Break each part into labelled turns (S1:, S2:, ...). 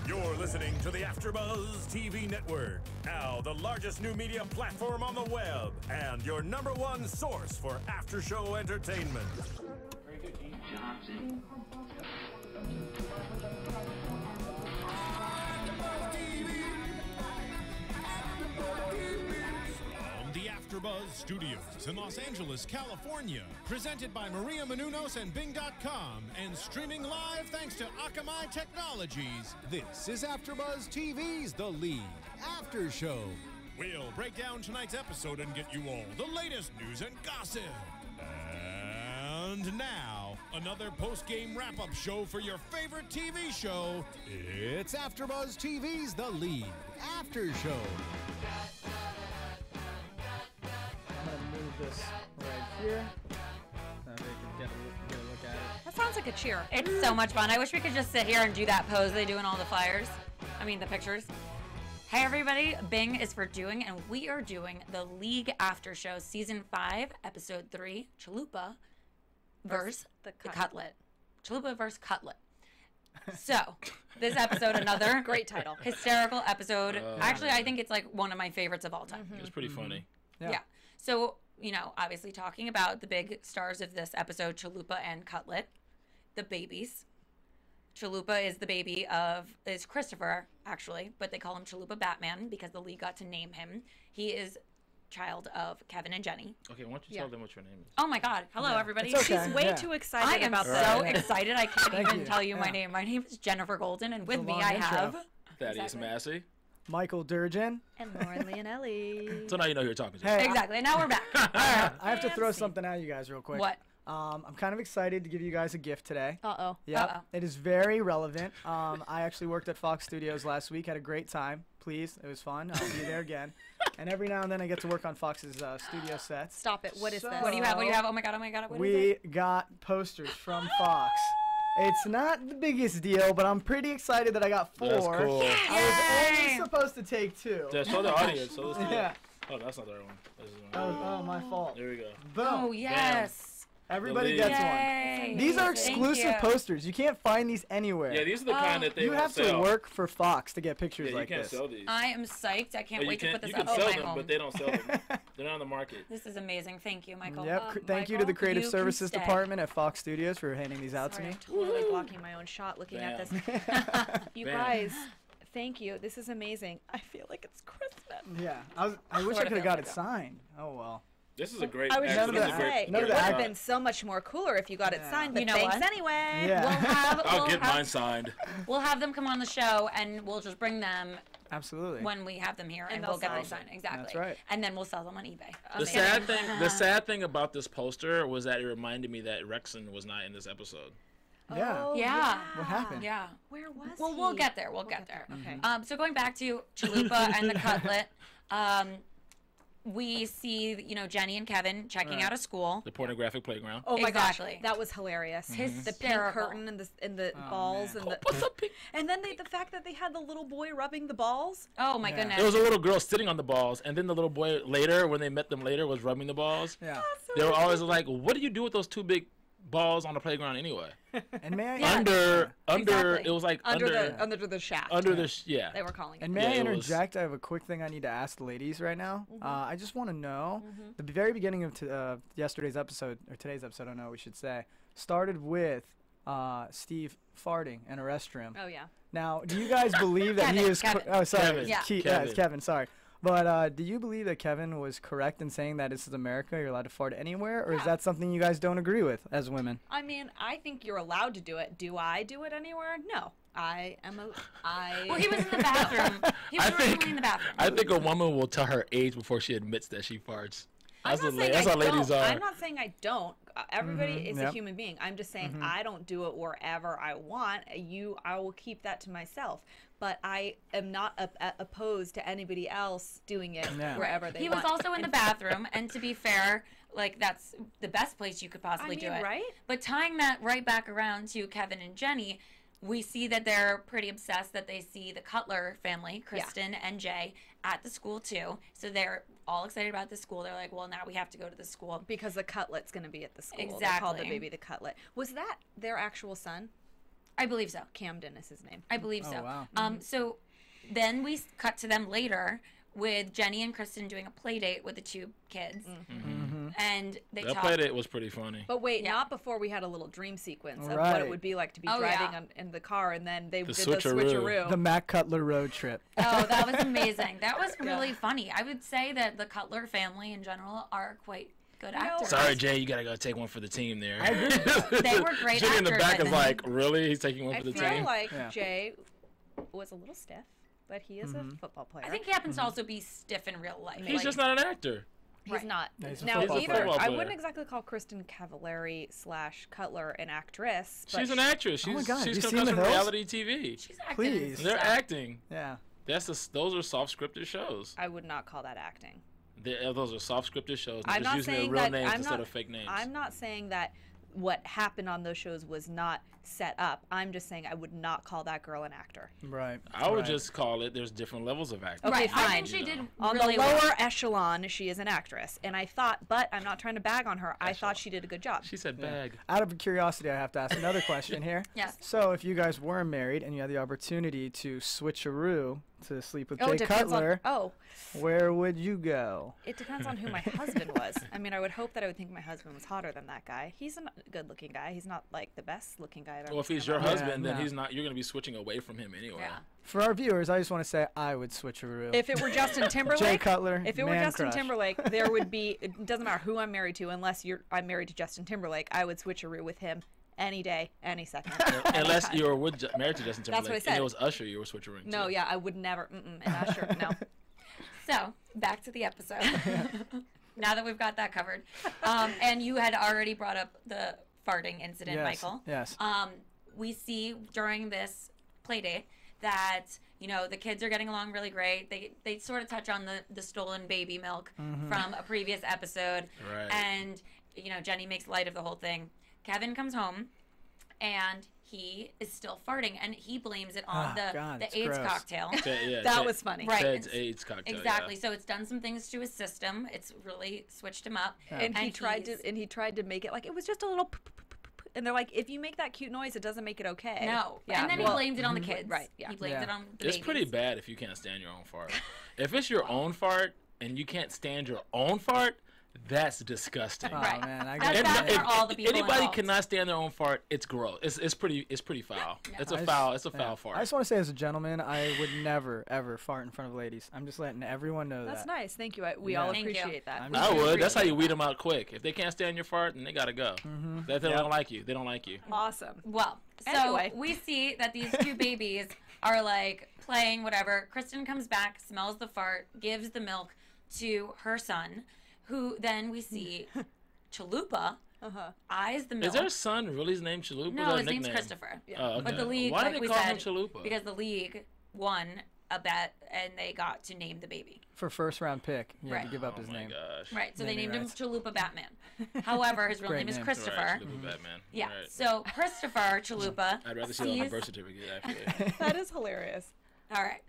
S1: You're listening to the AfterBuzz TV Network, now the largest new media platform on the web, and your #1 source for after-show entertainment.
S2: Very good, Keith Johnson.
S3: The AfterBuzz Studios in Los Angeles, California. Presented by Maria Menounos and Bing.com and streaming live thanks to Akamai Technologies. This is AfterBuzz TV's The League After Show. We'll break down tonight's episode and get you all the latest news and gossip. And now, another post-game wrap-up show for your favorite TV show. It's AfterBuzz TV's The League After Show.
S4: I'm gonna move this right here. That way you can get a look at it.
S5: That sounds like a cheer. It's so much fun. I wish we could just sit here and do that pose they do in all the flyers. I mean, the pictures. Hey everybody, Bing is for doing, and we are doing the League After Show, Season 5, Episode 3, Chalupa versus the Cutlet. Chalupa versus Cutlet. So, this episode, another
S6: great title,
S5: hysterical episode. Actually, I think it's like one of my favorites of all time.
S7: It's pretty funny.
S5: Yeah. So, you know, obviously talking about the big stars of this episode, Chalupa and Cutlet, the babies. Chalupa is the baby is Christopher, actually, but they call him Chalupa Batman because the league got to name him. He is child of Kevin and Jenny.
S7: Okay, why don't you tell them what your name is?
S5: Oh my God. Hello, everybody.
S4: It's okay.
S6: She's way too excited about this.
S5: I am so excited. I can't
S4: Thank
S5: even
S4: you.
S5: tell you my name. My name is Jenifer Golden, and with
S4: a
S5: me
S4: long
S5: I
S4: intro.
S5: have...
S7: Thaddeus Massey.
S4: Michael Durjen.
S6: And Lauren Leonelli.
S7: So now you know who you're talking to.
S4: Hey,
S5: Exactly. And now we're back.
S4: I have to throw something at you guys real quick.
S5: What?
S4: I'm kind of excited to give you guys a gift today.
S6: Uh-oh.
S4: Yep.
S5: Uh-oh.
S4: It is very relevant. I actually worked at Fox Studios last week. Had a great time. Please, it was fun. I'll be there again. And every now and then I get to work on Fox's studio sets.
S6: Stop it. What is this?
S5: What do you have? What do you have? Oh my God. Oh my God. What is
S4: We
S5: it?
S4: got posters from Fox. It's not the biggest deal, but I'm pretty excited that I got 4.
S7: That's cool.
S4: I was
S5: Yay!
S4: only supposed to take 2.
S7: Yeah, show the audience. So let's do
S4: Yeah.
S7: that. Oh, that's not the right one. This is
S4: Oh,
S7: one.
S4: oh, my fault.
S7: There we go.
S4: Boom.
S5: Oh, yes.
S4: Everybody
S7: League.
S4: gets
S5: Yay.
S4: one. These are
S5: Thank
S4: exclusive
S5: you.
S4: posters. You can't find these anywhere.
S7: Yeah, these are the kind that they
S4: you
S7: won't
S4: have
S7: sell.
S4: to work for Fox to get pictures
S7: Yeah, you
S4: like
S7: can't
S4: this.
S7: sell these.
S5: I am psyched. I can't
S7: you
S5: wait to put this
S7: you
S5: up
S7: can
S5: in
S7: sell
S5: my
S7: them,
S5: home.
S7: but they don't sell them. They're not on the market.
S5: This is amazing. Thank you, Michael.
S4: Yep. Thank you to the
S5: Michael,
S4: Creative
S5: you
S4: Services
S5: can stay.
S4: Department at Fox Studios for handing these out
S6: Sorry,
S4: to
S6: I'm
S4: me.
S6: totally blocking my own shot looking at this. You
S7: Bam.
S6: guys, thank you. This is amazing. I feel like it's Christmas.
S4: Yeah. I wish I
S5: Sorta
S4: could have
S5: feels
S4: got
S5: like
S4: it
S5: that.
S4: signed. Oh well.
S7: This is a great.
S6: I was just
S4: None
S7: actually,
S4: of
S6: going
S4: that.
S6: to
S7: this is a
S6: say,
S7: great-
S4: None
S6: it
S4: of
S6: would
S4: that.
S6: have been so much more cooler if you got it
S4: Yeah.
S6: signed, but
S5: You know
S6: thanks
S5: what?
S6: anyway.
S4: Yeah.
S7: I'll get mine signed.
S5: We'll have them come on the show, and we'll just bring them
S4: Absolutely.
S5: when we have them here, and
S6: they'll
S5: we'll get them
S6: sell
S5: signed. Exactly.
S4: That's right.
S5: And then we'll sell them on eBay.
S7: The sad thing about this poster was that it reminded me that Rexon was not in this episode.
S4: Yeah.
S6: Oh,
S5: Yeah.
S4: What happened?
S5: Yeah.
S6: Where was
S5: Well,
S6: he?
S5: we'll get there. We'll get there.
S6: Okay.
S5: So going back to Chalupa and the Cutlet, we see, you know, Jenny and Kevin checking out of school.
S7: The pornographic playground.
S6: Oh my
S5: Exactly.
S6: gosh, that was hilarious. The pink
S5: Hysterical.
S6: curtain and the balls
S4: man.
S6: and then the fact that they had the little boy rubbing the balls.
S5: Oh my
S4: Yeah.
S5: goodness.
S7: There was a little girl sitting on the balls, and then the little boy later, when they met them later, was rubbing the balls.
S4: Yeah.
S7: They were always like, "What do you do with those 2 big balls on the playground anyway?"
S4: And may I
S5: Yeah.
S7: Under,
S5: Exactly.
S7: it was like
S6: Under
S7: under
S6: the shaft.
S7: yeah.
S6: They were calling it.
S4: And may
S7: Yeah,
S4: I
S7: it was-
S4: interject? I have a quick thing I need to ask the ladies right now.
S6: Mm-hmm.
S4: I just want to know the very beginning of yesterday's episode, or today's episode, I don't know, we should say, started with Steve farting in a restroom.
S6: Oh yeah.
S4: Now, do you guys believe that he
S5: Kevin,
S4: is?
S5: Kevin.
S4: Oh, sorry,
S7: Kevin.
S5: Yeah.
S4: It's Kevin. Sorry, but do you believe that Kevin was correct in saying that this is America? You're allowed to fart anywhere, or is that something you guys don't agree with as women?
S6: I mean, I think you're allowed to do it. Do I do it anywhere? No. I am a.
S5: Well, he was in the bathroom. He was originally in the bathroom.
S7: I think a woman will tell her age before she admits that she farts. That's
S6: I'm
S7: how ladies are.
S6: I'm not saying I don't. Everybody is a
S4: yep.
S6: human being. I'm just saying I don't do it wherever I want. I will keep that to myself. But I am not opposed to anybody else doing it
S4: Yeah.
S6: wherever they
S5: He
S6: want.
S5: was also in the bathroom, and to be fair, like, that's the best place you could possibly do
S6: mean,
S5: it.
S6: right?
S5: But tying that right back around to Kevin and Jenny, we see that they're pretty obsessed that they see the Cutler family, Kristen and Jay, at the school too. So they're all excited about the school. They're like, well, now we have to go to the school.
S6: Because the Cutlet's going to be at the school. They called the
S5: Exactly.
S6: baby the Cutlet. Was that their actual son?
S5: I believe so.
S6: Camden is his name.
S5: I believe so.
S4: wow.
S5: So then we cut to them later with Jenny and Kristen doing a play date with the 2 kids. And they
S7: That
S5: talked.
S7: play date was pretty funny.
S6: But wait,
S5: Yeah.
S6: not before we had a little dream sequence of what
S4: Right.
S6: it would be like to be
S5: Oh,
S6: driving
S5: yeah.
S6: in the car, and then they did
S7: switcheroo.
S6: the switcheroo.
S4: The Matt Cutler road trip.
S5: Oh, that was amazing. That was really funny. I would say that the Cutler family in general are quite good actors.
S7: Sorry, Jay, you gotta go take one for the team there.
S4: I agree with that.
S5: They were great
S7: Jenny in the
S5: actors,
S7: back
S5: I
S7: is
S5: think.
S7: like, really? He's taking one
S6: I
S7: for the
S6: feel
S7: team?
S6: like
S4: Yeah.
S6: Jay was a little stiff, but he is a football player.
S5: I think he happens to also be stiff in real life.
S7: He's just not an actor.
S6: he's not.
S4: Yeah, he's a
S6: Now,
S4: football
S6: either
S7: player.
S6: I
S7: Football
S6: wouldn't
S7: player.
S6: exactly call Kristen Cavallari / Cutler an actress. But
S7: She's an actress. She's,
S4: my God,
S7: she's
S4: you
S7: come
S4: seen
S7: from
S4: The Hills?
S7: reality TV.
S5: She's acting.
S4: Please.
S7: They're acting.
S4: Yeah.
S7: Those are soft scripted shows.
S6: I would not call that acting.
S7: Those are soft scripted shows. They're
S6: I'm
S7: just
S6: not
S7: using their
S6: saying
S7: real
S6: that
S7: names
S6: I'm
S7: instead
S6: not,
S7: of fake names.
S6: I'm not saying that what happened on those shows was not set up. I'm just saying I would not call that girl an actor.
S4: Right.
S7: I would
S4: right.
S7: just call it. There's different levels of acting.
S6: Okay,
S5: Right. I
S6: fine.
S5: think she did
S6: On
S5: really
S6: the lower
S5: well.
S6: echelon, she is an actress, and I thought, but I'm not trying to bag on her. I thought she did a good job.
S7: She said bag.
S4: Out of curiosity, I have to ask another question here.
S5: Yes.
S4: So, if you guys were married and you had the opportunity to switcheroo to sleep with
S6: Oh,
S4: Jay
S6: it depends
S4: Cutler,
S6: on. Oh,
S4: where would you go?
S6: it depends on who my husband was. I mean, I would hope that I would think my husband was hotter than that guy. He's a good-looking guy. He's not like the best-looking guy I've ever
S7: Well, if
S6: seen
S7: he's
S6: in my
S7: your
S6: life.
S7: husband, then
S4: no.
S7: he's not. You're gonna be switching away from him anyway.
S5: Yeah.
S4: For our viewers, I just want to say I would switcheroo.
S6: If it were Justin Timberlake,
S4: Jay Cutler,
S6: if it were
S4: man
S6: Justin
S4: crush.
S6: Timberlake, there would be. It doesn't matter who I'm married to, unless I'm married to Justin Timberlake. I would switcheroo with him any day, any second.
S7: Unless
S6: anytime.
S7: you were married to Justin
S6: That's
S7: Timberlake,
S6: what I
S7: and
S6: said.
S7: it was Usher you were switchering.
S6: No,
S7: to.
S6: yeah, I would never. And Usher, no.
S5: So back to the episode. Now that we've got that covered, and you had already brought up the farting incident,
S4: Yes,
S5: Michael.
S4: yes.
S5: We see during this play date that the kids are getting along really great. They sort of touch on the stolen baby milk from a previous episode,
S7: Right.
S5: and Jenny makes light of the whole thing. Kevin comes home, and he is still farting, and he blames it on
S4: God, it's
S5: the AIDS
S4: gross.
S5: cocktail.
S7: Yeah,
S6: That was funny.
S5: Right.
S7: Ted's AIDS cocktail.
S5: Exactly.
S7: Yeah.
S5: So it's done some things to his system. It's really switched him up.
S6: And he tried
S5: he's-
S6: to make it like it was just a little. And they're like, if you make that cute noise, it doesn't make it okay.
S5: No.
S6: Yeah.
S5: And then
S6: well,
S5: he blamed it on the kids.
S6: Right, yeah.
S5: He blamed
S4: Yeah.
S5: it on the
S7: It's
S5: babies.
S7: pretty bad if you can't stand your own fart. If it's your own fart and you can't stand your own fart, that's disgusting.
S4: Oh,
S5: Right.
S4: man, I
S5: That's
S4: get
S5: bad
S4: that.
S5: for all the people
S7: Anybody
S5: involved.
S7: cannot stand their own fart, it's gross. It's pretty foul. It's a
S4: I
S7: foul.
S4: just-
S7: It's a foul
S4: yeah.
S7: fart.
S4: I just want to say, as a gentleman, I would never, ever fart in front of ladies. I'm just letting everyone know
S6: That's
S4: that.
S6: nice. Thank you. We
S4: Yeah.
S6: all
S5: Thank you.
S6: appreciate that.
S4: I'm
S6: We
S7: I
S6: do
S7: would. That's how
S6: appreciate
S7: you weed
S6: that.
S7: them out quick. If they can't stand your fart, then they gotta go. That they don't like you. They don't like you.
S6: Awesome.
S5: Well, so
S6: Anyway.
S5: we see that these 2 babies are like playing whatever. Kristen comes back, smells the fart, gives the milk to her son, who then we see Chalupa eyes the milk.
S7: Is their son really his name Chalupa?
S5: No,
S7: Is that
S5: his
S7: a
S5: name's
S7: nickname?
S5: Christopher.
S7: Oh, okay.
S5: But the league,
S7: Why
S5: like
S7: did
S5: we
S7: they call
S5: said,
S7: him Chalupa?
S5: because the league won a bet and they got to name the baby.
S4: For first round pick, you had
S5: Right.
S4: to give up
S7: Oh
S4: his
S7: my
S4: name.
S7: gosh.
S5: Right, so they
S4: Naming
S5: named him
S4: rights.
S5: Chalupa Batman. However, his real
S4: Great
S5: name is
S4: name.
S5: Christopher.
S7: Right, Chalupa Batman.
S5: Yeah,
S7: Right.
S5: so Christopher Chalupa
S7: I'd rather see it on my
S5: sees...
S7: birth certificate, actually.
S6: That is hilarious.
S5: All right,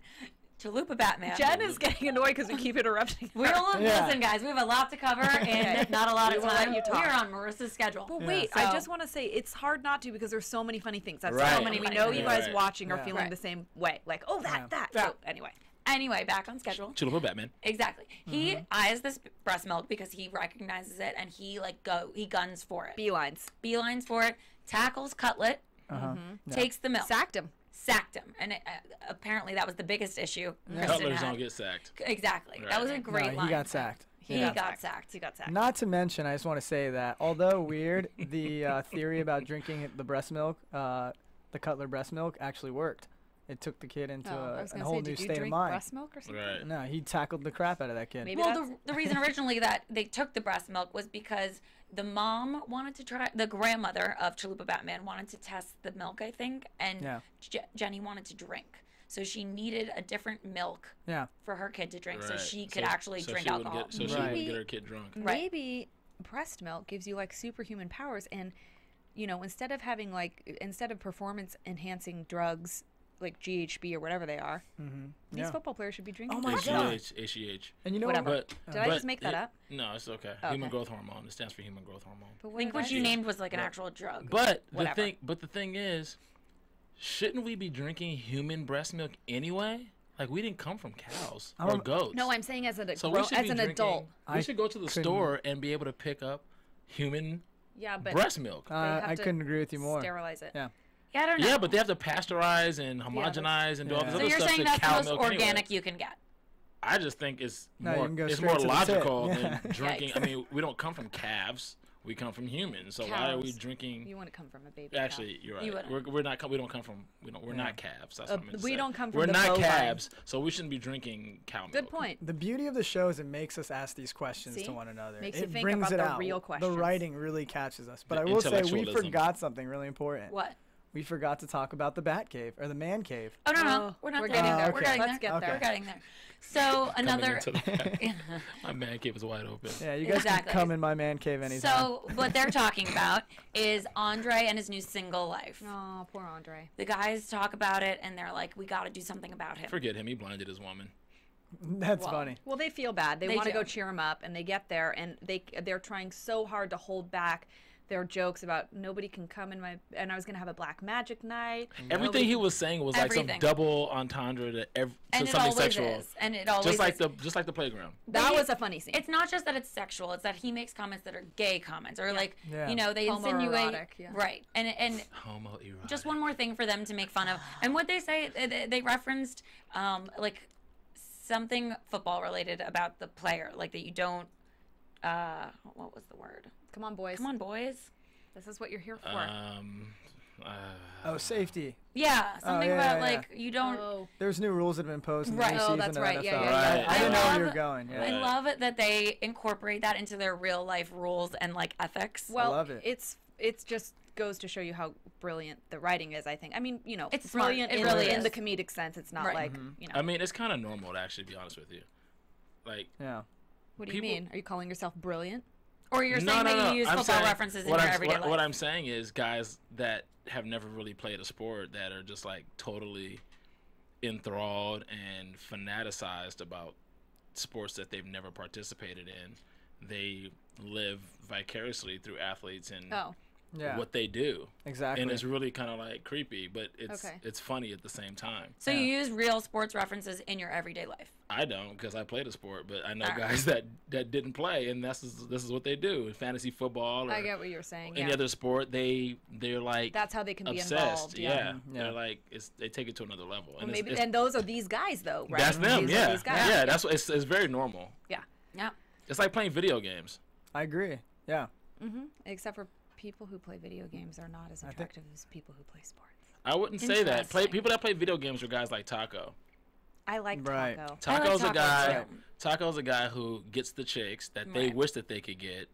S5: Chalupa Batman.
S6: Jen is getting annoyed because we keep interrupting her.
S5: Listen, guys, we have a lot to cover and not a lot
S6: We
S5: of
S6: will let
S5: time.
S6: you talk.
S5: We're on Marissa's schedule.
S6: But
S4: Yeah.
S6: wait,
S5: So-
S6: I just want to say it's hard not to because there's so many funny things. That's
S7: Right.
S6: so many. We know you guys
S7: Right.
S6: watching are
S4: Yeah.
S6: feeling
S5: Right.
S6: the same way. Like, oh, that.
S4: Yeah.
S6: So anyway,
S5: Anyway, back on schedule.
S7: Chalupa Batman.
S5: Exactly. He eyes this breast milk because he recognizes it and he he guns for it.
S6: beelines
S5: Beelines for it, tackles Cutlet, takes the milk.
S6: sacked him.
S5: Sacked him. And apparently that was the biggest issue Kristen
S7: Cutlers
S5: had.
S7: don't get sacked.
S5: Exactly. That was a
S7: Right.
S5: great
S4: No,
S5: line.
S4: he got sacked.
S5: He got sacked.
S6: He got sacked.
S4: Not to mention, I just want to say that although weird, the theory about drinking the breast milk, the Cutler breast milk, actually worked. It took the kid into
S6: I was
S4: a
S6: gonna
S4: whole
S6: say,
S4: new
S6: did you
S4: state of
S6: drink
S4: mind.
S6: breast milk or something?
S7: Right.
S4: No, he tackled the crap out of that kid.
S6: Maybe
S5: Well,
S6: that's-
S5: the reason originally that they took the breast milk was because the mom wanted to try, the grandmother of Chalupa Batman wanted to test the milk, I think, and
S4: Yeah.
S5: Jenny wanted to drink. So she needed a different milk
S4: Yeah.
S5: for her kid to drink so
S7: Right.
S5: she could actually
S7: so
S5: drink
S7: she wouldn't
S5: alcohol.
S7: Get, so she
S4: Right.
S7: wouldn't get her kid drunk.
S5: Right.
S6: Maybe breast milk gives you like superhuman powers, and instead of performance enhancing drugs like GHB or whatever they are, these
S4: Yeah.
S6: football players should be drinking.
S4: Oh my
S6: breast
S4: God.
S6: milk.
S7: HGH.
S4: And you know
S6: Whatever.
S4: what?
S7: But
S6: Did I just make that up?
S7: No, it's okay.
S6: Oh,
S7: Human
S6: okay.
S7: growth hormone. It stands for human growth hormone.
S6: But
S5: I think
S6: did
S5: what
S6: I
S5: you
S6: say?
S5: named was like an actual drug.
S7: But
S6: Whatever.
S7: the thing is, shouldn't we be drinking human breast milk anyway? Like, we didn't come from cows
S4: I'm
S7: or
S4: a-
S7: goats.
S6: No, I'm saying as an
S7: So we should
S6: as
S7: be
S6: an
S7: drinking,
S6: adult.
S7: We should go to the store and be able to pick up human
S6: Yeah, but
S7: breast milk.
S6: they have
S4: I
S6: to
S4: couldn't agree with you more.
S6: sterilize it.
S4: Yeah.
S5: Yeah, I don't know.
S7: Yeah, but they have to pasteurize and homogenize and do all this
S4: Yeah.
S5: So
S7: other
S5: you're
S7: stuff
S5: saying
S7: to
S5: that's the
S7: cow
S5: most
S7: milk
S5: organic
S7: anyway.
S5: you can get?
S7: I just think it's
S4: No, you
S7: more
S4: can go
S7: it's
S4: straight
S7: more
S4: to the tip.
S7: logical
S4: Yeah.
S7: than drinking. I
S6: Yikes.
S7: mean, we don't come from calves. We come from humans. So why are we
S6: Cows.
S7: drinking?
S6: You want to come from a baby.
S7: Actually, you're
S5: You
S7: right.
S5: wouldn't.
S7: We're not. We don't come from. We're not calves. That's what I meant to
S6: we
S7: say.
S6: don't come from
S7: We're
S6: the
S7: not
S6: bovine.
S7: calves, so we shouldn't be drinking cow milk.
S6: Good point.
S4: The beauty of the show is it makes us ask these questions
S6: See?
S4: to one another.
S6: Makes
S4: it
S6: you think
S4: brings
S6: about
S4: it
S6: the
S4: out.
S6: real
S4: The
S6: questions.
S4: writing really catches us. But
S7: The
S4: I will say we
S7: intellectualism.
S4: forgot something really important.
S5: What?
S4: We forgot to talk about the Bat Cave or the Man Cave.
S5: Oh, no, no.
S6: Oh,
S5: We're not
S6: we're
S5: there.
S6: getting
S4: there.
S5: We're
S4: Okay.
S5: getting
S6: Let's
S5: there.
S6: get there.
S5: We're getting there. So
S7: Coming
S5: another.
S7: into the my man cave is wide open.
S4: Yeah, you guys
S5: Exactly.
S4: can come in my Man Cave anytime.
S5: So what they're talking about is Andre and his new single life.
S6: Oh, poor Andre.
S5: The guys talk about it and they're like, we got to do something about him.
S7: Forget him. He blinded his woman.
S4: That's
S5: Well,
S4: funny.
S6: Well, they feel bad. They
S5: They
S6: want to
S5: do.
S6: go cheer him up, and they get there, and they're trying so hard to hold back their jokes about nobody can come in my, and I was gonna have a black magic night.
S7: Everything he was saying was like
S5: Everything.
S7: some double entendre to
S5: And it
S7: something
S5: always
S7: sexual.
S5: is. And it always
S7: Just like
S5: is.
S7: the playground.
S6: That
S5: he-
S6: was a funny scene.
S5: It's not just that it's sexual; it's that he makes comments that are gay comments, or like,
S4: Yeah.
S5: you know, they insinuate,
S6: Homoerotic, yeah.
S5: right? And
S7: Homoerotic.
S5: just one more thing for them to make fun of. And what they say, they referenced like something football related about the player, like that you don't. What was the word?
S6: Come on, boys.
S5: Come on, boys.
S6: This is what you're here for.
S4: Oh, safety.
S5: Yeah, something
S4: yeah,
S5: about
S4: yeah,
S5: like you don't.
S6: Oh,
S4: There's new rules that have been imposed in the
S5: Right.
S4: new
S5: Oh,
S4: season
S6: that's
S4: of
S6: right.
S4: NFL.
S6: Yeah, yeah,
S7: yeah.
S4: I didn't know where you were
S5: love-
S4: going. Yeah.
S5: I love it that they incorporate that into their real life rules and like ethics.
S6: well,
S4: love it.
S6: It's just goes to show you how brilliant the writing is. I think. I mean, you know,
S5: It's smart.
S6: brilliant
S5: It
S6: in,
S5: really
S6: in
S5: is.
S6: the comedic sense. It's not
S5: Right.
S6: like you know.
S7: I mean, it's kind of normal to actually be honest with you. Like,
S4: Yeah.
S6: What do you
S7: people-
S6: mean? Are you calling yourself brilliant?
S5: Or you're saying
S7: no,
S5: that you use
S7: I'm
S5: football
S7: saying-
S5: references in
S7: what
S5: your
S7: I'm,
S5: everyday
S7: what,
S5: life.
S7: what I'm saying is guys that have never really played a sport that are just like totally enthralled and fanaticized about sports that they've never participated in. They live vicariously through athletes and
S6: Oh,
S4: Yeah.
S7: what they do.
S4: Exactly.
S7: And it's really kind of like creepy, but
S6: Okay.
S7: it's funny at the same time.
S5: So you use real sports references in your everyday life.
S7: I don't because I played a sport, but I know
S5: All right.
S7: guys that didn't play, and this is what they do. Fantasy football or
S6: I get what you're saying.
S7: any
S6: Yeah,
S7: other sport, they're like
S6: that's how they can be
S7: obsessed.
S6: involved.
S7: Yeah.
S4: Yeah.
S7: They're like they take it to another level.
S6: Well,
S7: And
S6: maybe,
S7: it's,
S6: and those are these guys, though, right?
S7: that's them.
S6: These are
S7: Yeah,
S6: these guys.
S7: yeah. That's what it's very normal.
S6: Yeah.
S5: Yeah.
S7: It's like playing video games.
S4: I agree. Yeah.
S6: Except for people who play video games are not as
S4: think-
S6: attractive as people who play sports.
S7: I wouldn't say that.
S5: Interesting.
S7: People that play video games are guys like Taco.
S6: I like
S4: Right.
S6: Taco.
S7: Taco's
S5: I
S7: a
S5: like
S7: guy.
S5: Taco, too.
S7: Taco's a guy who gets the chicks that they
S5: Right.
S7: wish that they could get,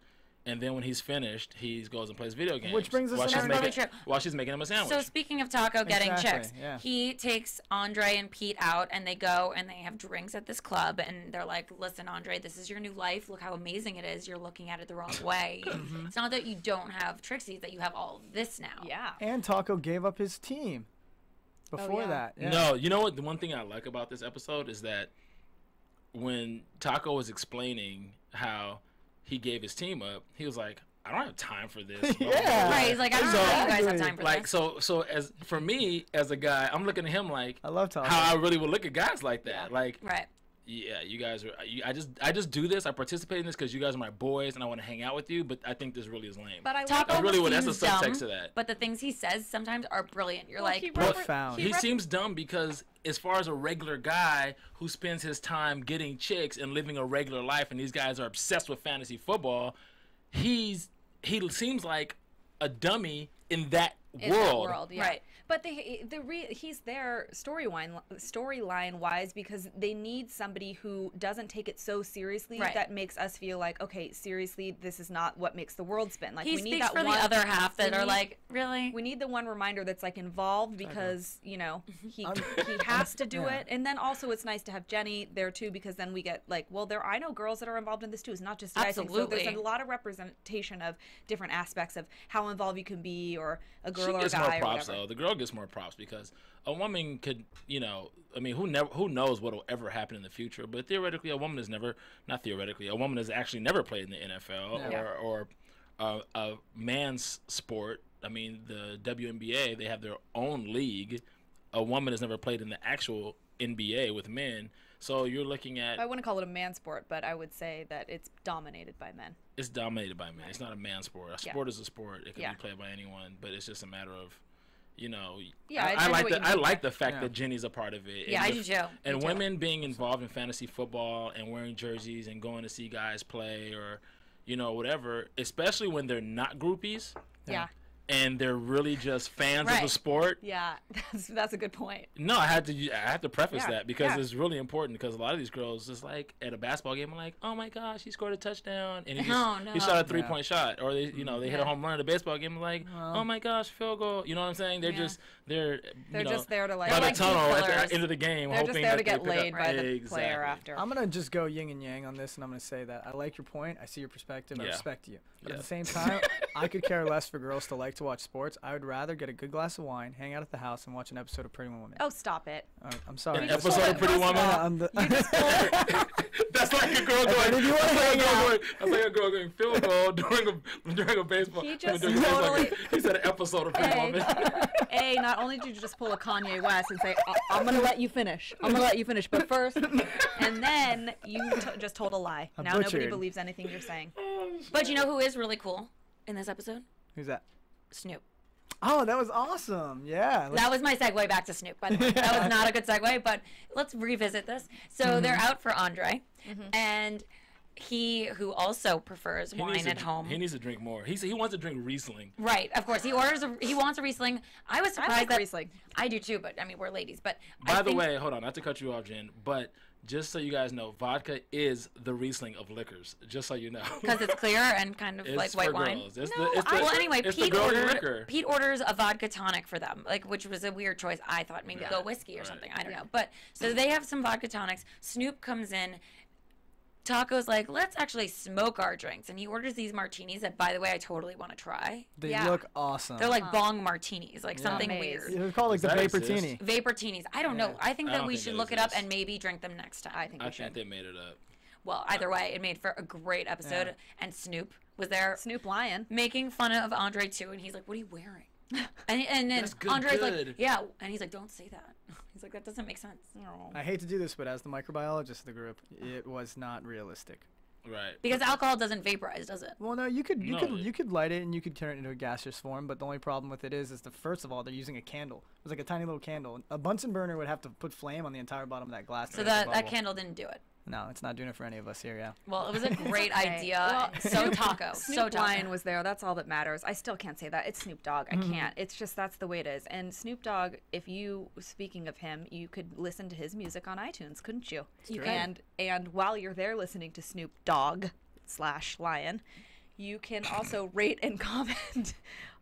S7: and then when he's finished, he goes and plays video games.
S4: Which brings us
S7: while
S4: to
S7: she's
S4: another-
S7: making
S5: Totally true.
S7: while she's making him a sandwich.
S5: So speaking of Taco getting
S4: Exactly,
S5: chicks,
S4: yeah.
S5: he takes Andre and Pete out and they go and they have drinks at this club and they're like, listen, Andre, this is your new life. Look how amazing it is. You're looking at it the wrong way. It's not that you don't have Trixie, it's that you have all of this now.
S6: Yeah.
S4: And Taco gave up his team before
S6: yeah.
S4: that. Yeah.
S7: No, you know what? The one thing I like about this episode is that when Taco was explaining how he gave his team up, he was like, "I don't have time for this." blah, blah, blah,
S4: Yeah.
S7: blah.
S5: Right, he's like, I don't know if you guys have
S4: Exactly.
S5: time for
S7: Like
S5: this.
S7: so as for me as a guy, I'm looking at him like
S4: I love Taco.
S7: how I really would look at guys like that. Like,
S5: Right.
S7: yeah, you guys are. I just do this. I participate in this because you guys are my boys and I want to hang out with you. But I think this really is lame.
S6: But I like
S5: Taco
S7: That's really what
S5: seems
S7: that's the subtext
S5: dumb,
S7: of that.
S5: but the things he says sometimes are brilliant. You're
S6: Well,
S5: like,
S6: he
S4: Profound.
S7: He seems dumb because as far as a regular guy who spends his time getting chicks and living a regular life, and these guys are obsessed with fantasy football, he seems like a dummy in that
S6: in that
S7: world.
S6: world, yeah.
S5: Right.
S6: But he's there storyline wise because they need somebody who doesn't take it so seriously
S5: Right.
S6: that makes us feel like, okay, seriously, this is not what makes the world spin. Like
S5: he
S6: we need
S5: speaks
S6: that
S5: for
S6: one,
S5: the other half that
S6: we
S5: are
S6: need-
S5: like, really?
S6: we need the one reminder that's like involved because he he has to do
S4: Yeah.
S6: it, and then also it's nice to have Jenny there too because then we get like, well, I know girls that are involved in this too. It's not just guys. So
S5: Absolutely.
S6: there's a lot of representation of different aspects of how involved you can be, or a girl
S7: She
S6: or a
S7: gets
S6: guy
S7: more
S6: or
S7: props
S6: whatever.
S7: though. The girl gets more props because a woman could, I mean, who knows what will ever happen in the future? But theoretically, a woman a woman has actually never played in the NFL
S4: Yeah.
S7: or a man's sport I mean, the WNBA, they have their own league. A woman has never played in the actual NBA with men. So you're looking at...
S6: I wouldn't call it a man sport, but I would say that it's dominated by men.
S7: It's dominated by men. It's not a man sport. A sport is a sport. It can be played by anyone, but it's just a matter of, you know...
S6: Yeah,
S7: I like the fact that Jenny's a part of it.
S5: Yeah, I do too.
S7: And women being involved in fantasy football and wearing jerseys and going to see guys play or, you know, whatever, especially when they're not groupies.
S6: Yeah.
S7: And they're really just fans of the sport.
S6: Yeah, that's a good point.
S7: No, I had to preface that because it's really important, because a lot of these girls, just like at a basketball game, are like, oh my gosh, he scored a touchdown, and he shot a 3-point shot, or they hit a home run at a baseball game, like, oh my gosh, field goal. You know what I'm saying? They're just
S6: just there to, like,
S7: by the
S6: like
S7: tunnel at the end of the game,
S6: they're
S7: hoping
S6: just there
S7: that
S6: to get
S7: they pick
S6: laid
S7: up.
S6: by the player after.
S4: I'm gonna just go yin and yang on this, and I'm gonna say that I like your point. I see your perspective. I respect you. But at the same time, I could care less for girls to like to watch sports. I would rather get a good glass of wine, hang out at the house, and watch an episode of Pretty Woman.
S6: Oh, stop it.
S4: I'm sorry.
S7: An episode of Pretty Woman? That's like a girl going. That's like a girl going field goal during a baseball.
S6: He just totally.
S7: He said an episode of Pretty Woman.
S6: Not only did you just pull a Kanye West and say, I'm gonna let you finish. I'm gonna let you finish, but first, and then you just told a lie. Now nobody believes anything you're saying.
S5: But you know who is really cool in this episode?
S4: Who's that?
S5: Snoop.
S4: Oh, that was awesome. Yeah.
S5: That was my segue back to Snoop, by the way. That was not a good segue, but let's revisit this. So they're out for Andre, and he, who also prefers wine at home.
S7: He needs to drink more. He wants to drink Riesling.
S5: Right, of course. He wants a Riesling. I was surprised
S6: like
S5: that
S6: Riesling.
S5: I do too, but I mean, we're ladies. But
S7: By the way, hold on, not to cut you off, Jen, but just so you guys know, vodka is the Riesling of liquors. Just so you know,
S5: because it's clear and kind of like white wine. Well, anyway, Pete orders a vodka tonic for them, which was a weird choice. I thought maybe go whiskey or something. I don't know. But so they have some vodka tonics. Snoop comes in. Taco's like, let's actually smoke our drinks. And he orders these martinis that, by the way, I totally want to try.
S4: They look awesome.
S5: They're like bong martinis, something weird.
S4: They're called like the Vaportini.
S5: Vaportinis. I don't know. I think that we should look it up and maybe drink them next time.
S6: I think
S7: they made it up.
S5: Well, either way, it made for a great episode. Yeah. And Snoop was there.
S6: Snoop Lion.
S5: Making fun of Andre, too. And he's like, what are you wearing? And then Andre's like, yeah. And he's like, don't say that. He's like, that doesn't make sense. No.
S4: I hate to do this, but as the microbiologist of the group, it was not realistic.
S7: Right.
S5: Because alcohol doesn't vaporize, does it?
S4: Well, no, you could light it and you could turn it into a gaseous form, but the only problem with it is first of all, they're using a candle. It was like a tiny little candle. A Bunsen burner would have to put flame on the entire bottom of that glass.
S5: So that candle didn't do it.
S4: No, it's not doing it for any of us here, yeah.
S5: Well, it was a great idea. So Taco.
S6: Snoop Lion was there. That's all that matters. I still can't say that. It's Snoop Dogg. I can't. It's just that's the way it is. And Snoop Dogg, speaking of him, you could listen to his music on iTunes, couldn't you? You can. And while you're there listening to Snoop Dogg / Lion, you can also rate and comment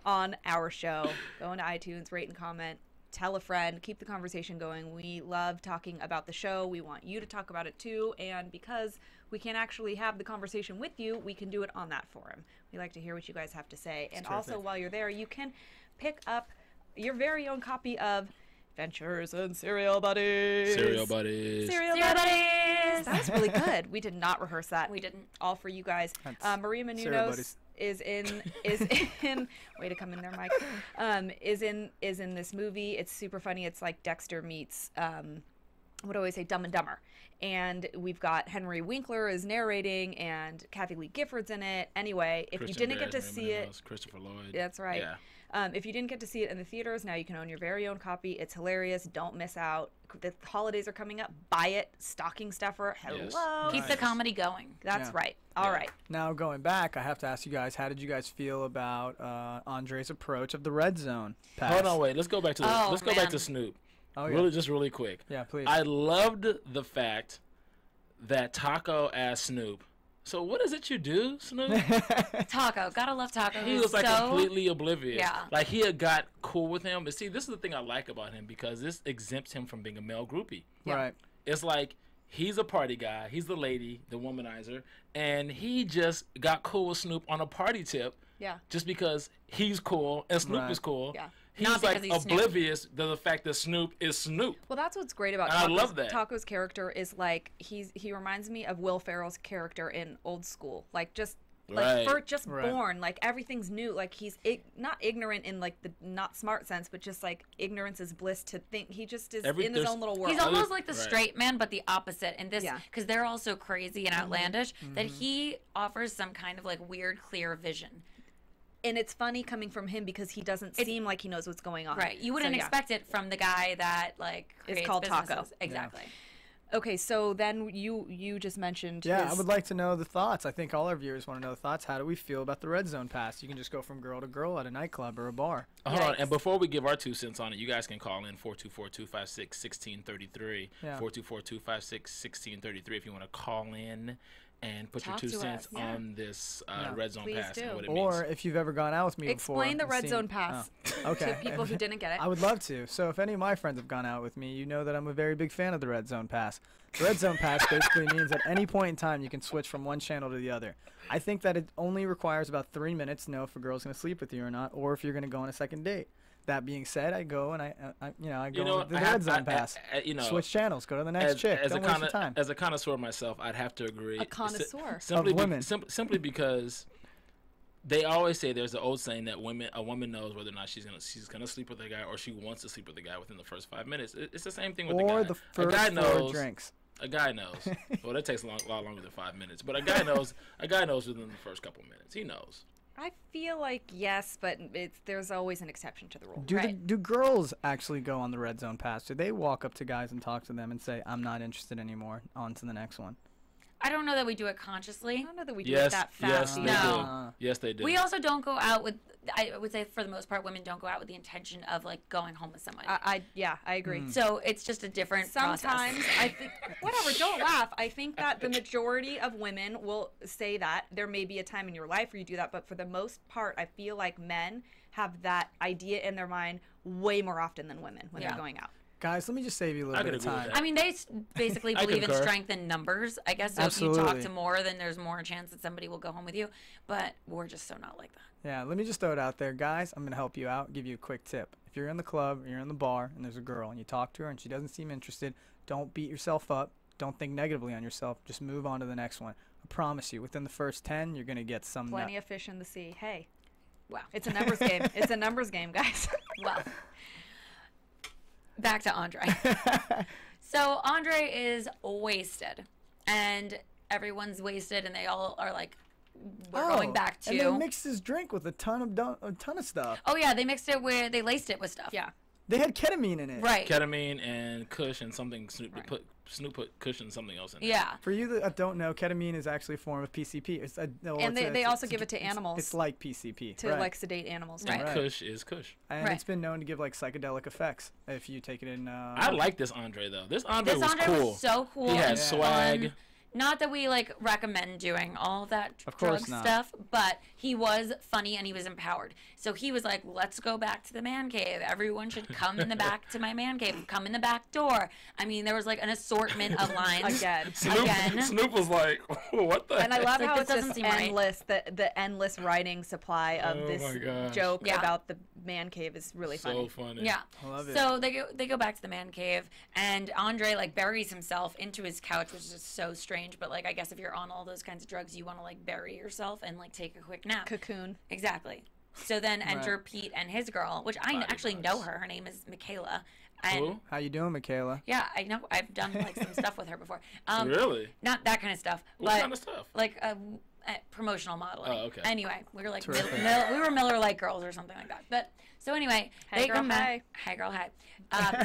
S6: on our show. Go into iTunes, rate and comment. Tell a friend, keep the conversation going. We love talking about the show. We want you to talk about it too. And because we can't actually have the conversation with you, we can do it on that forum. We like to hear what you guys have to say. And also, while you're there, you can pick up your very own copy of Adventures in Cereal Buddies.
S7: Cereal Buddies.
S6: Cereal Buddies. That was really good. We did not rehearse that.
S5: We didn't.
S6: All for you guys. Maria Menounos is in way to come in there, Mike. Is in this movie. It's super funny. It's like Dexter meets what do I say, Dumb and Dumber. And we've got Henry Winkler is narrating, and Kathy Lee Gifford's in it. Anyway, if you didn't get to see it,
S7: Christopher Lloyd.
S6: That's right. Yeah. If you didn't get to see it in the theaters, now you can own your very own copy. It's hilarious. Don't miss out. The holidays are coming up. Buy it. Stocking stuffer. Hello.
S5: Yes. Keep the comedy going.
S6: That's right. All right.
S4: Now, going back, I have to ask you guys, how did you guys feel about Andre's approach of the red zone pass?
S7: Hold on, wait. Let's go back to back to Snoop.
S4: Oh, yeah.
S7: Really quick.
S4: Yeah, please.
S7: I loved the fact that Taco asked Snoop, so what is it you do, Snoop?
S5: Taco. Gotta love Taco.
S7: He was like completely oblivious.
S5: Yeah.
S7: Like he had got cool with him. But see, this is the thing I like about him, because this exempts him from being a male groupie.
S4: Yeah. Right.
S7: It's like he's a party guy. He's the lady, the womanizer. And he just got cool with Snoop on a party tip.
S6: Yeah.
S7: Just because he's cool and Snoop is cool.
S6: Yeah.
S7: He's like oblivious to the fact that Snoop is Snoop.
S6: Well, that's what's great about
S7: I love that.
S6: Taco's character is like he reminds me of Will Ferrell's character in Old School. Like just Like just born, like everything's new. Like he's not ignorant in like the not smart sense, but just like ignorance is bliss to think. He just is in his own little world.
S5: He's almost like the straight man, but the opposite in this, because they're all so crazy and outlandish that he offers some kind of like weird, clear vision.
S6: And it's funny coming from him because he doesn't seem like he knows what's going on.
S5: Right. You wouldn't expect it from the guy that like creates
S6: is called
S5: businesses.
S6: Taco.
S5: Exactly.
S6: Okay, so then you just mentioned
S4: I would like to know the thoughts. I think all our viewers want to know the thoughts. How do we feel about the red zone pass? You can just go from girl to girl at a nightclub or a bar.
S7: Hold on, and before we give our 2 cents on it, you guys can call in 424-256-1633, 424-256-1633 if you want to call in and put your 2 cents on this red zone pass and what it means.
S4: Or if you've ever gone out with me before.
S6: Explain the red zone pass to people who didn't get it.
S4: I would love to. So if any of my friends have gone out with me, you know that I'm a very big fan of the red zone pass. The red zone pass basically means at any point in time you can switch from one channel to the other. I think that it only requires about 3 minutes to know if a girl's going to sleep with you or not, or if you're going to go on a second date. That being said, I go and I go with the red zone pass. Switch channels, go to the next chick. Don't waste your time.
S7: As a connoisseur myself, I'd have to agree.
S6: A connoisseur
S7: simply
S4: of women.
S7: Simply because they always say there's the old saying that a woman knows whether or not she's gonna sleep with a guy or she wants to sleep with a guy within the first 5 minutes. It's the same thing with the guy.
S4: Or the first 4 drinks.
S7: A guy knows. Well, that takes a lot longer than 5 minutes. But a guy knows. A guy knows within the first couple minutes. He knows.
S6: I feel like yes, but there's always an exception to the rule.
S4: Do girls actually go on the red zone pass? Do they walk up to guys and talk to them and say, "I'm not interested anymore. On to the next one"?
S5: I don't know that we do it consciously.
S6: I don't know that we do it that fast.
S7: Yes, they do.
S5: We also don't go out with. I would say for the most part, women don't go out with the intention of like going home with someone.
S6: I agree.
S5: So it's just a different
S6: Sometimes
S5: process.
S6: I think whatever. Don't laugh. I think that the majority of women will say that there may be a time in your life where you do that, but for the most part, I feel like men have that idea in their mind way more often than women when they're going out.
S4: Guys, let me just save you a little bit of time.
S5: I mean, they basically believe in strength in numbers, I guess. So
S4: Absolutely.
S5: if you talk to more, then there's more chance that somebody will go home with you. But we're just so not like that.
S4: Yeah, let me just throw it out there. Guys, I'm going to help you out, give you a quick tip. If you're in the club, or you're in the bar, and there's a girl, and you talk to her, and she doesn't seem interested, don't beat yourself up. Don't think negatively on yourself. Just move on to the next one. I promise you, within the first 10, you're going to get some...
S6: Plenty of fish in the sea. Hey.
S5: Wow.
S6: It's a numbers game. It's a numbers game, guys.
S5: Well... Back to Andre. So Andre is wasted, and everyone's wasted, and they all are like, we're going back to.
S4: And they mixed his drink with a ton of stuff.
S5: Oh yeah, they mixed it with, they laced it with stuff.
S6: Yeah.
S4: They had ketamine in it.
S5: Right.
S7: Ketamine and Kush and something. Snoop put Kush and something else in it.
S5: Yeah.
S4: For you that don't know, ketamine is actually a form of PCP.
S6: They also give it to animals.
S4: It's like PCP.
S6: To like sedate animals.
S7: Right. Kush is Kush.
S4: And it's been known to give like psychedelic effects if you take it in.
S7: I like this Andre though. This Andre was
S5: was so cool.
S7: He had swag.
S5: Fun. Not that we like recommend doing all of that drug
S4: not.
S5: stuff, but he was funny and he was empowered. So he was like, "Let's go back to the man cave. Everyone should come in the back to my man cave. Come in the back door." I mean, there was like an assortment of lines.
S7: Snoop was like, "What the?"
S6: And I love how it's
S5: doesn't
S6: just
S5: seem
S6: endless. The endless writing supply of this joke
S5: Yeah.
S6: about the man cave is really funny.
S7: So funny.
S5: Yeah.
S4: I love it.
S5: So they go back to the man cave, and Andre like buries himself into his couch, which is just so strange. But like, I guess if you're on all those kinds of drugs, you want to like bury yourself and like take a quick nap.
S6: Cocoon.
S5: Exactly. So then enter Pete and his girl, which I actually know her. Her name is Michaela. And
S7: Who?
S4: How you doing, Michaela?
S5: yeah, I know. I've done like some stuff with her before.
S7: Really?
S5: Not that kind of stuff.
S7: What
S5: but
S7: kind of stuff?
S5: Like promotional modeling.
S7: Oh, okay.
S5: Anyway, we were like
S4: Terrific.
S5: we were Miller Lite girls or something like that. But so anyway,
S6: Hey,
S5: they
S6: girl,
S5: come back.
S6: hey.
S5: Hey girl, hey.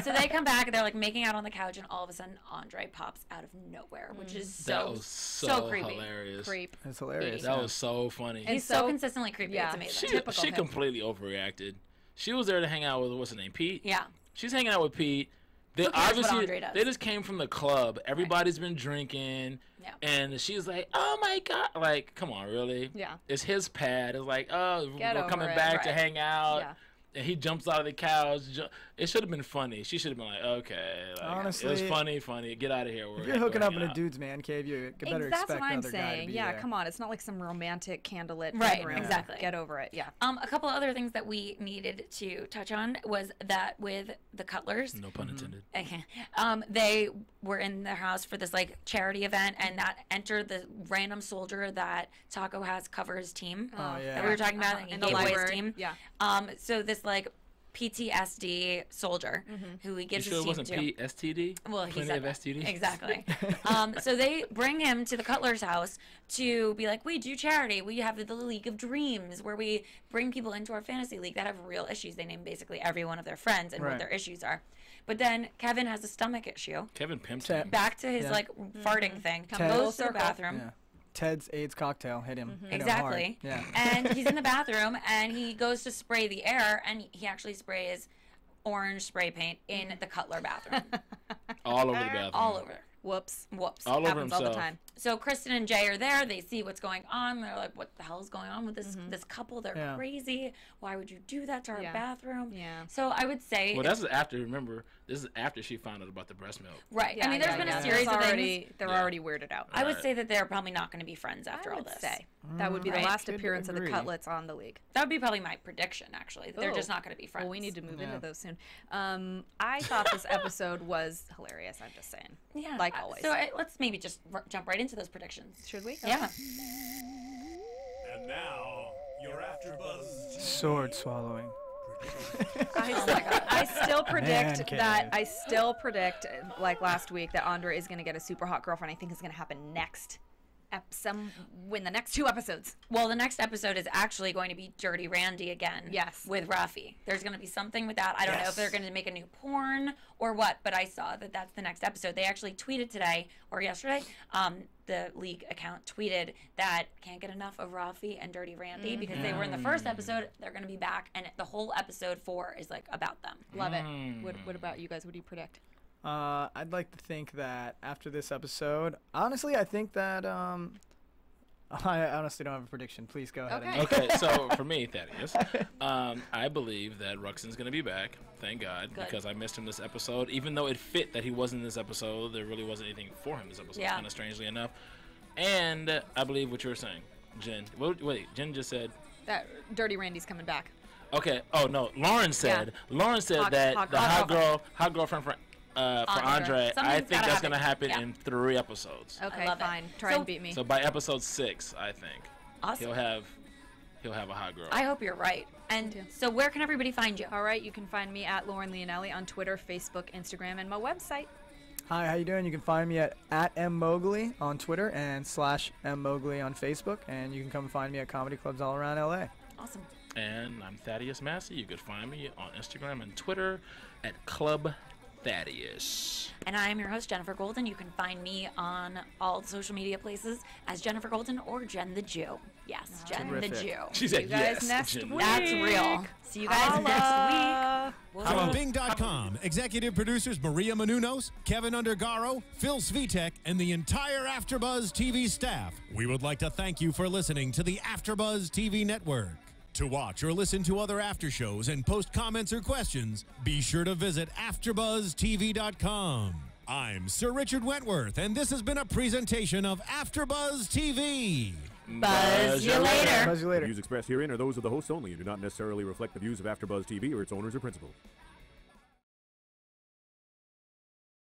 S5: So they come back and they're like making out on the couch, and all of a sudden Andre pops out of nowhere, which is
S7: That was so
S5: creepy.
S7: hilarious.
S6: Creep.
S4: It's hilarious.
S7: That was so funny.
S6: And
S5: He's so consistently creepy.
S6: yeah.
S5: It's amazing.
S6: Typical
S7: She
S6: him.
S7: completely overreacted. She was there to hang out with what's his name, Pete.
S5: Yeah.
S7: She's hanging out with Pete. They
S5: Who cares what
S7: obviously
S5: Andre does?
S7: they just came from the club. Everybody's been drinking.
S5: Yeah.
S7: And she's like, "Oh my god!" Like, come on, really?
S6: Yeah.
S7: It's his pad. It's like, oh,
S6: Get
S7: we're
S6: over
S7: coming
S6: it.
S7: back to
S5: Right.
S7: hang out.
S6: Yeah.
S7: and he jumps out of the couch. It should have been funny. She should have been like, okay, like,
S4: honestly,
S7: it was funny. Get out of here.
S4: If you're hooking up in a dude's man cave, you better
S6: That's
S4: expect
S6: what I'm
S4: another guy to
S6: saying.
S4: be
S6: Yeah,
S4: there.
S6: come on. It's not like some romantic candlelit
S5: Right,
S6: bedroom.
S5: exactly.
S6: Get over it. Yeah.
S5: A couple other things that we needed to touch on was that with the Cutlers,
S7: No pun intended.
S5: okay, they were in their house for this like charity event, and that entered the random soldier that Taco has cover his team.
S4: Oh, yeah.
S5: That we were talking about, and he
S6: In the
S5: gave away his
S6: library.
S5: team.
S6: Yeah.
S5: So this like PTSD soldier who he
S7: You
S5: gives
S7: sure
S5: his
S7: it
S5: team
S7: wasn't
S5: to.
S7: PSTD?
S5: Well, he
S7: Plenty
S5: said
S7: of
S5: that.
S7: STDs?
S5: Exactly. So they bring him to the Cutler's house to be like, we do charity. We have the League of Dreams, where we bring people into our fantasy league that have real issues. They name basically every one of their friends and what
S4: Right.
S5: their issues are. But then Kevin has a stomach issue.
S7: Kevin pimped
S4: Ted-
S7: him.
S5: Back to his
S4: Yeah.
S5: like farting thing.
S6: Come
S5: Goes
S6: full
S5: to the
S6: circle.
S5: bathroom.
S4: Yeah. Ted's AIDS cocktail hit him. Hit him
S5: Exactly.
S4: hard. Yeah.
S5: And he's in the bathroom and he goes to spray the air and he actually sprays orange spray paint in the Cutler bathroom.
S7: All over the bathroom.
S5: All over.
S6: Whoops.
S5: Whoops.
S7: All over
S6: Happens all the
S7: himself.
S6: time.
S5: So Kristen and Jay are there. They see what's going on. They're like, "What the hell is going on with this couple? They're
S4: Yeah.
S5: crazy. Why would you do that to our
S6: Yeah.
S5: bathroom?"
S6: Yeah.
S5: So I would say,
S7: Well, that's after. Remember, this is after she found out about the breast milk.
S5: right. I mean, there's been a series
S6: It's
S5: of
S6: already,
S5: things.
S6: They're
S7: Yeah.
S6: already weirded out.
S5: I would
S7: Right.
S5: say that they're probably not going to be friends after
S6: I
S5: all
S6: would
S5: this.
S6: say that would be the
S5: Right.
S6: last
S4: Could
S6: appearance of the
S4: agree.
S6: Cutlets on the league.
S5: That would be probably my prediction. Actually, that they're
S6: Ooh.
S5: just not going to be friends.
S6: Well, we need to move
S4: Yeah.
S6: into those soon. I thought this episode was hilarious. I'm just saying.
S5: Yeah.
S6: Like always.
S5: So let's maybe just jump right into those predictions.
S6: Should we?
S5: Yeah.
S1: And now, your AfterBuzz
S4: Sword swallowing.
S6: I still predict
S4: cave.
S6: that. I still predict, like last week, that Andre is going to get a super hot girlfriend. I think it's going to happen next. In the next 2 episodes.
S5: Well, the next episode is actually going to be Dirty Randy again.
S6: Yes.
S5: With Rafi. There's going to be something with that. I don't know if they're going to make a new porn or what, but I saw that that's the next episode. They actually tweeted today or yesterday. The League account tweeted that can't get enough of Rafi and Dirty Randy because they were in the first episode. They're going to be back, and the whole episode 4 is like about them.
S6: Love it. What about you guys? What do you predict?
S4: I'd like to think that after this episode, honestly, I think that I honestly don't have a prediction. Please go ahead.
S6: Okay.
S7: Okay, so for me, Thaddeus, I believe that Ruxin's going to be back. Thank God,
S5: Good.
S7: because I missed him this episode. Even though it fit that he wasn't in this episode, there really wasn't anything for him this episode,
S5: Yeah.
S7: kind of strangely enough. And I believe what you were saying, Jen. Wait, Jen just said.
S6: That Dirty Randy's coming back.
S7: Okay. Oh no, Lauren said. Lauren said
S6: Hot-
S7: that
S6: hot
S7: the hot girlfriend for
S5: Andre.
S7: Andre. I
S5: Something's
S7: think
S5: gotta
S7: that's going to
S5: happen.
S7: happen
S5: Yeah.
S7: in 3 episodes.
S6: Okay,
S5: love it.
S6: fine. Try
S5: So-
S6: and beat me.
S7: So by episode 6, I think
S5: Awesome.
S7: he'll have a hot girl.
S5: I hope you're right. And so where can everybody find you?
S6: All right, you can find me at Lauren Leonelli on Twitter, Facebook, Instagram, and my website.
S4: Hi, how you doing? You can find me at @mmowgli on Twitter and /mmowgli on Facebook, and you can come find me at comedy clubs all around LA.
S5: Awesome.
S7: And I'm Thaddeus Massey. You could find me on Instagram and Twitter at Club Thaddeus.
S5: And I'm your host, Jenifer Golden. You can find me on all the social media places as Jenifer Golden or Jen the Jew. Yes, Jen
S4: Terrific.
S5: the Jew.
S7: She said
S6: You guys
S7: yes.
S6: next
S7: Jen.
S6: week.
S5: That's real. See you guys next week.
S3: From Bing.com, executive producers Maria Menounos, Kevin Undergaro, Phil Svitek, and the entire AfterBuzz TV staff, we would like to thank you for listening to the AfterBuzz TV network. To watch or listen to other after shows and post comments or questions, be sure to visit AfterBuzzTV.com. I'm Sir Richard Wentworth, and this has been a presentation of AfterBuzz TV.
S5: Buzz you later.
S4: Buzz you later.
S8: The views expressed herein are those of the hosts only and do not necessarily reflect the views of AfterBuzz TV or its owners or principals.